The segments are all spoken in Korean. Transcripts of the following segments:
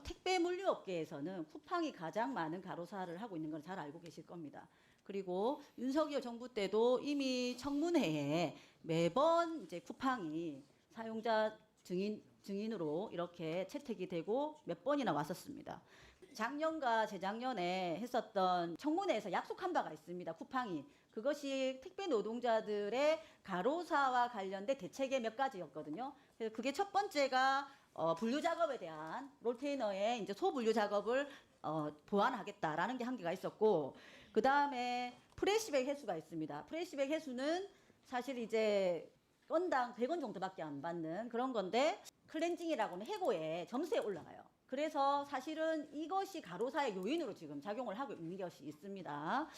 택배 물류업계에서는 쿠팡이 가장 많은 가로사를 하고 있는 걸 잘 알고 계실 겁니다. 그리고 윤석열 정부 때도 이미 청문회에 매번 이제 쿠팡이 사용자 증인으로 이렇게 채택이 되고 몇 번이나 왔었습니다. 작년과 재작년에 했었던 청문회에서 약속한 바가 있습니다. 쿠팡이. 그것이 택배 노동자들의 가로사와 관련된 대책의 몇 가지였거든요. 그래서 그게 첫 번째가 분류 작업에 대한 롤테이너의 이제 소분류 작업을 보완하겠다라는 게 한 개가 있었고, 그 다음에 프레시백 횟수가 있습니다. 프레시백 횟수는 사실 이제 건당 100원 정도밖에 안 받는 그런 건데, 클렌징이라고는 해고에 점수에 올라가요. 그래서 사실은 이것이 가로사의 요인으로 지금 작용을 하고 있는 것이 있습니다.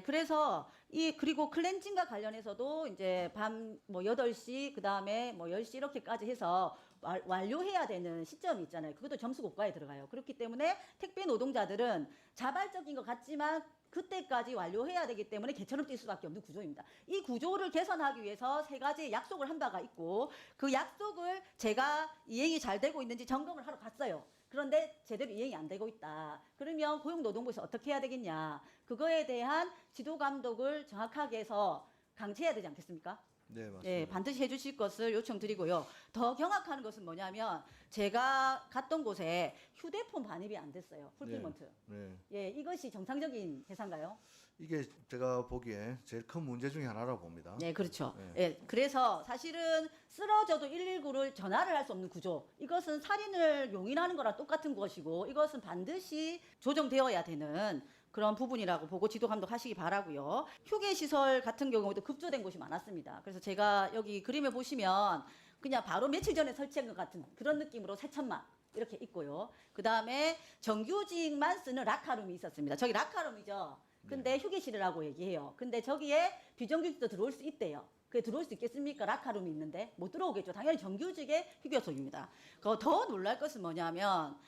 그래서 그리고 클렌징과 관련해서도 이제 밤 뭐 8시, 그 다음에 뭐 10시 이렇게까지 해서 완료해야 되는 시점이 있잖아요. 그것도 점수 고과에 들어가요. 그렇기 때문에 택배 노동자들은 자발적인 것 같지만 그때까지 완료해야 되기 때문에 개처럼 뛸 수밖에 없는 구조입니다. 이 구조를 개선하기 위해서 세 가지 약속을 한 바가 있고, 그 약속을 제가 이행이 잘 되고 있는지 점검을 하러 갔어요. 그런데 제대로 이행이 안 되고 있다. 그러면 고용노동부에서 어떻게 해야 되겠냐. 그거에 대한 지도 감독을 정확하게 해서 강제해야 되지 않겠습니까? 네, 맞습니다. 네, 반드시 해주실 것을 요청드리고요. 더 경악하는 것은 뭐냐면 제가 갔던 곳에 휴대폰 반입이 안 됐어요. 풀필먼트. 네. 예, 이것이 정상적인 회사인가요? 이게 제가 보기에 제일 큰 문제 중에 하나라고 봅니다. 네, 그렇죠. 네. 예, 그래서 사실은 쓰러져도 119를 전화를 할 수 없는 구조. 이것은 살인을 용인하는 거랑 똑같은 것이고, 이것은 반드시 조정되어야 되는 그런 부분이라고 보고 지도 감독하시기 바라고요. 휴게 시설 같은 경우도 급조된 곳이 많았습니다. 그래서 제가 여기 그림에 보시면 그냥 바로 며칠 전에 설치한 것 같은 그런 느낌으로 세천막 이렇게 있고요. 그 다음에 정규직만 쓰는 라카룸이 있었습니다. 저기 라카룸이죠. 근데 휴게실이라고 얘기해요. 근데 저기에 비정규직도 들어올 수 있대요. 그게 들어올 수 있겠습니까? 라카룸이 있는데 못 들어오겠죠. 당연히 정규직의 휴게소입니다. 더 놀랄 것은 뭐냐면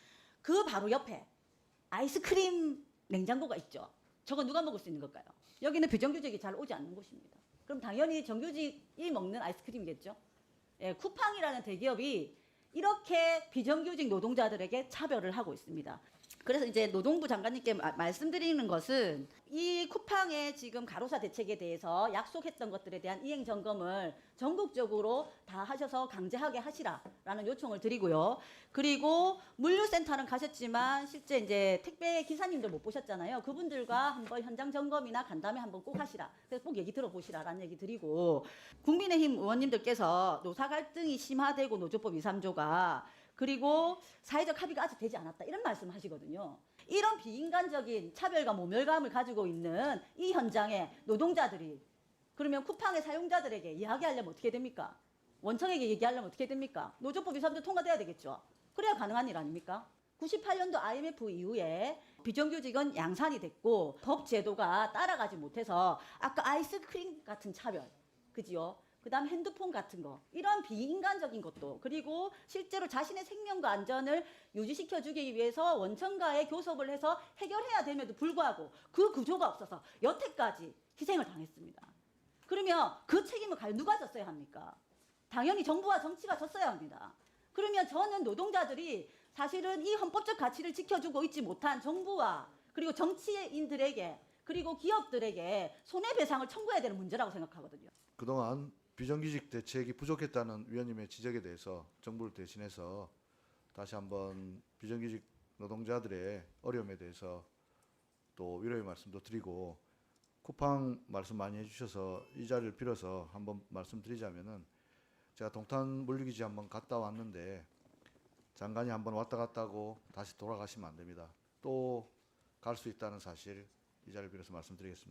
그 바로 옆에 아이스크림 냉장고가 있죠. 저거 누가 먹을 수 있는 걸까요? 여기는 비정규직이 잘 오지 않는 곳입니다. 그럼 당연히 정규직이 먹는 아이스크림이겠죠. 예, 쿠팡이라는 대기업이 이렇게 비정규직 노동자들에게 차별을 하고 있습니다. 그래서 이제 노동부 장관님께 말씀드리는 것은 이 쿠팡의 지금 가로사 대책에 대해서 약속했던 것들에 대한 이행 점검을 전국적으로 다 하셔서 강제하게 하시라라는 요청을 드리고요. 그리고 물류센터는 가셨지만 실제 이제 택배 기사님들 못 보셨잖아요. 그분들과 한번 현장 점검이나 간담회 한번 꼭 하시라. 그래서 꼭 얘기 들어보시라라는 얘기 드리고, 국민의힘 의원님들께서 노사 갈등이 심화되고 노조법 2, 3조가 그리고 사회적 합의가 아직 되지 않았다 이런 말씀을 하시거든요. 이런 비인간적인 차별과 모멸감을 가지고 있는 이 현장에 노동자들이 그러면 쿠팡의 사용자들에게 이야기하려면 어떻게 됩니까? 원청에게 얘기하려면 어떻게 됩니까? 노조법 2, 3조 통과돼야 되겠죠. 그래야 가능한 일 아닙니까? 98년도 IMF 이후에 비정규직은 양산이 됐고 법 제도가 따라가지 못해서 아까 아이스크림 같은 차별, 그지요? 그 다음 핸드폰 같은 거, 이런 비인간적인 것도, 그리고 실제로 자신의 생명과 안전을 유지시켜주기 위해서 원청과의 교섭을 해서 해결해야 됨에도 불구하고 그 구조가 없어서 여태까지 희생을 당했습니다. 그러면 그 책임을 누가 졌어야 합니까? 당연히 정부와 정치가 졌어야 합니다. 그러면 저는 노동자들이 사실은 이 헌법적 가치를 지켜주고 있지 못한 정부와 그리고 정치인들에게 그리고 기업들에게 손해배상을 청구해야 되는 문제라고 생각하거든요. 그동안 비정규직 대책이 부족했다는 위원님의 지적에 대해서 정부를 대신해서 다시 한번 비정규직 노동자들의 어려움에 대해서 또 위로의 말씀도 드리고, 쿠팡 말씀 많이 해주셔서 이 자리를 빌어서 한번 말씀드리자면은, 제가 동탄 물류기지 한번 갔다 왔는데 장관이 한번 왔다 갔다 하고 다시 돌아가시면 안 됩니다. 또 갈 수 있다는 사실 이 자리를 빌어서 말씀드리겠습니다.